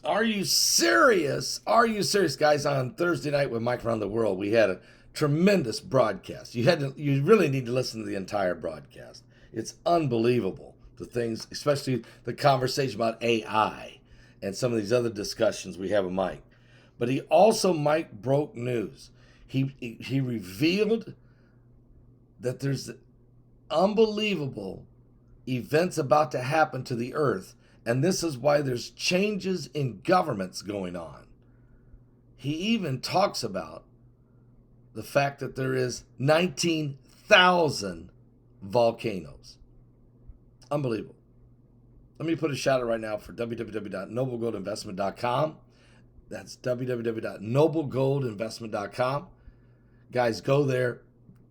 Are you serious? Are you serious, guys? On Thursday night with Mike Around the World, we had a tremendous broadcast. You really need to listen to the entire broadcast. It's unbelievable, the things, especially the conversation about AI and some of these other discussions we have with Mike. But Mike broke news. He revealed that there's unbelievable events about to happen to the earth, and this is why there's changes in governments going on. He even talks about the fact that there is 19,000 volcanoes. Unbelievable. Let me put a shout out right now for www.noblegoldinvestment.com. That's www.noblegoldinvestment.com. Guys, go there,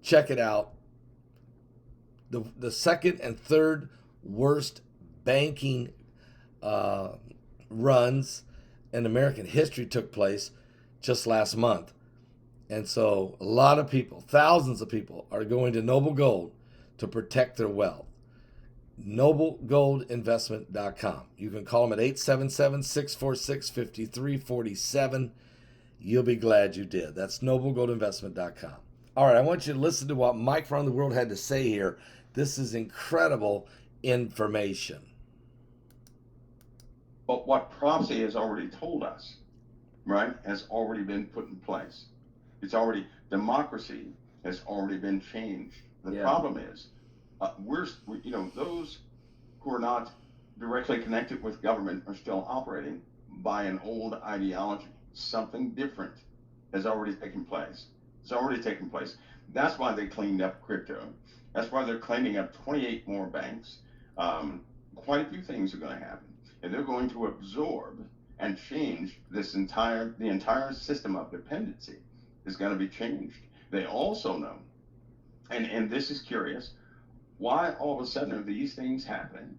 check it out. The second and third worst banking runs in American history took place just last month. And so a lot of people, thousands of people, are going to Noble Gold to protect their wealth. NobleGoldInvestment.com. You can call them at 877-646-5347. You'll be glad you did. That's NobleGoldInvestment.com. All right, I want you to listen to what Mike from the World had to say here. This is incredible information. But what prophecy has already told us, right, has already been put in place. Democracy has already been changed. The problem is, those who are not directly connected with government are still operating by an old ideology. Something different has already taken place. That's why they cleaned up crypto. That's why they're cleaning up 28 more banks. Quite a few things are going to happen, and they're going to absorb and change the entire system of dependency is going to be changed. They also know, and this is curious, why all of a sudden are these things happening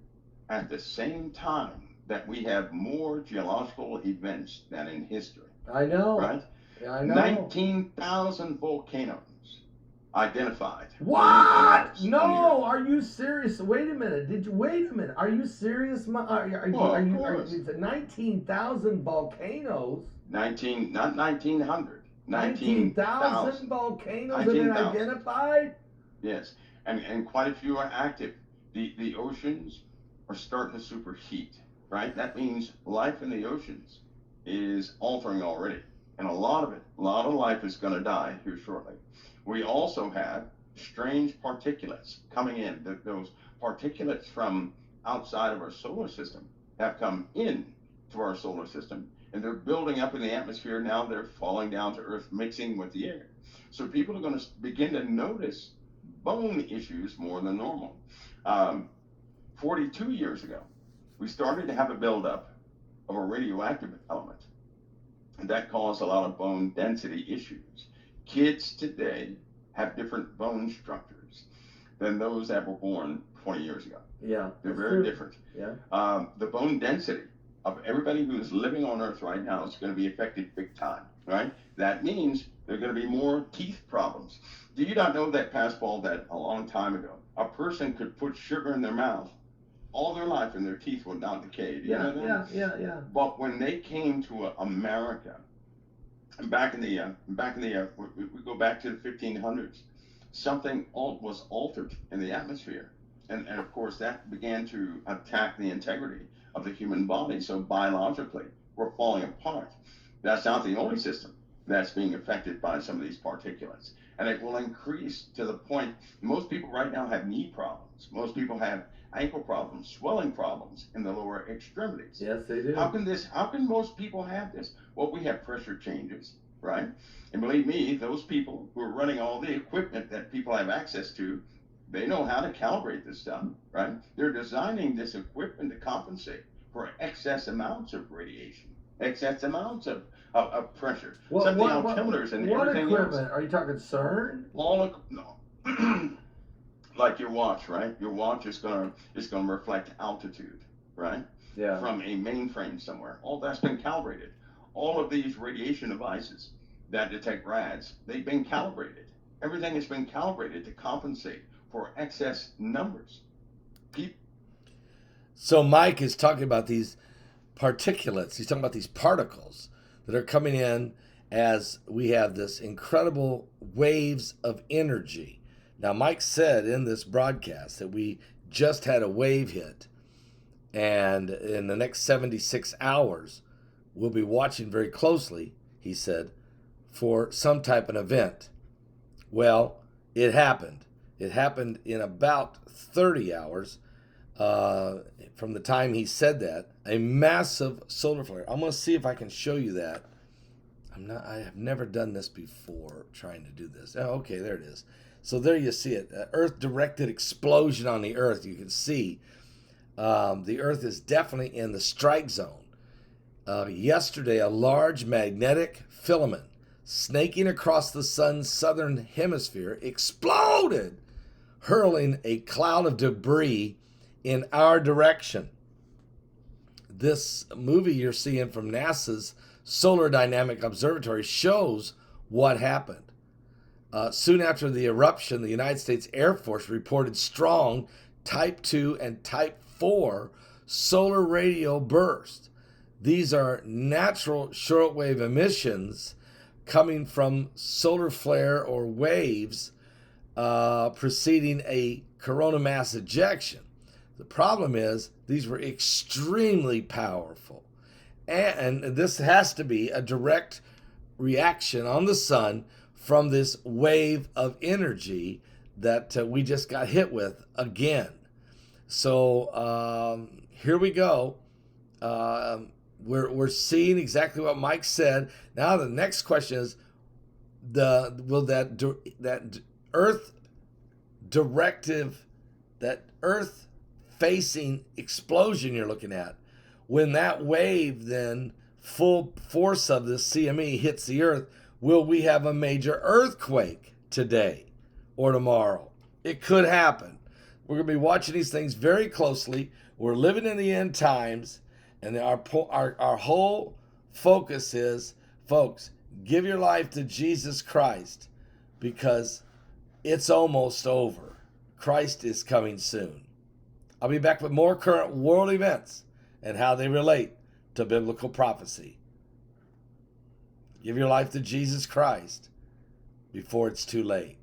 at the same time that we have more geological events than in history? I know. Right? Yeah, I know. 19,000 volcanoes identified. What? No, are you serious? Wait a minute. Wait a minute. Are you serious? Are you 19,000 volcanoes? Not 1,900. 19,000 volcanoes have been identified? Yes, and quite a few are active. The oceans are starting to superheat, right? That means life in the oceans is altering already. And a lot of life is going to die here shortly. We also have strange particulates coming in. Those particulates from outside of our solar system have come in to our solar system, and they're building up in the atmosphere. Now they're falling down to Earth, mixing with the air. So people are going to begin to notice bone issues more than normal. 42 years ago, we started to have a buildup of a radioactive element, and that caused a lot of bone density issues. Kids today have different bone structures than those that were born 20 years ago. Yeah, they're very different. Yeah. The bone density of everybody who is living on Earth right now is going to be affected big time, right? That means there are going to be more teeth problems. Do you not know that, Paul, that a long time ago, a person could put sugar in their mouth all their life and their teeth would not decay? Do you know that? Yeah. But when they came to America, back in the we go back to the 1500s, something was altered in the atmosphere, and of course that began to attack the integrity of the human body. So biologically, we're falling apart. That's not the only system that's being affected by some of these particulates, and it will increase to the point most people right now have knee problems. Most people have ankle problems, swelling problems in the lower extremities. Yes, they do. How can most people have this? Well, we have pressure changes, right? And believe me, those people who are running all the equipment that people have access to, they know how to calibrate this stuff, right? They're designing this equipment to compensate for excess amounts of radiation, excess amounts of pressure. Some of the altimeters and everything equipment? else. Are you talking CERN? No. Like your watch, right? Your watch is gonna reflect altitude, right? Yeah. From a mainframe somewhere. All that's been calibrated. All of these radiation devices that detect rads, they've been calibrated. Everything has been calibrated to compensate for excess numbers. So Mike is talking about these particulates. He's talking about these particles that are coming in as we have this incredible waves of energy. Now, Mike said in this broadcast that we just had a wave hit, and in the next 76 hours, we'll be watching very closely, he said, for some type of event. Well, it happened. It happened in about 30 hours from the time he said that. A massive solar flare. I'm going to see if I can show you that. I have never done this before, trying to do this. Oh, okay, there it is. So there you see it. Earth-directed explosion on the Earth. You can see the Earth is definitely in the strike zone. Yesterday, a large magnetic filament snaking across the sun's southern hemisphere exploded, hurling a cloud of debris in our direction. This movie you're seeing from NASA's Solar Dynamic Observatory shows what happened. Soon after the eruption, the United States Air Force reported strong Type 2 and Type 4 solar radio bursts. These are natural shortwave emissions coming from solar flare or waves preceding a corona mass ejection. The problem is these were extremely powerful. And this has to be a direct reaction on the sun from this wave of energy that we just got hit with again. So here we go. We're seeing exactly what Mike said. Now the next question is, will that Earth directive, that Earth facing explosion you're looking at, when that wave then full force of the CME hits the Earth, will we have a major earthquake today or tomorrow? It could happen. We're going to be watching these things very closely. We're living in the end times, and our whole focus is, folks, give your life to Jesus Christ, because it's almost over. Christ is coming soon. I'll be back with more current world events and how they relate to biblical prophecy. Give your life to Jesus Christ before it's too late.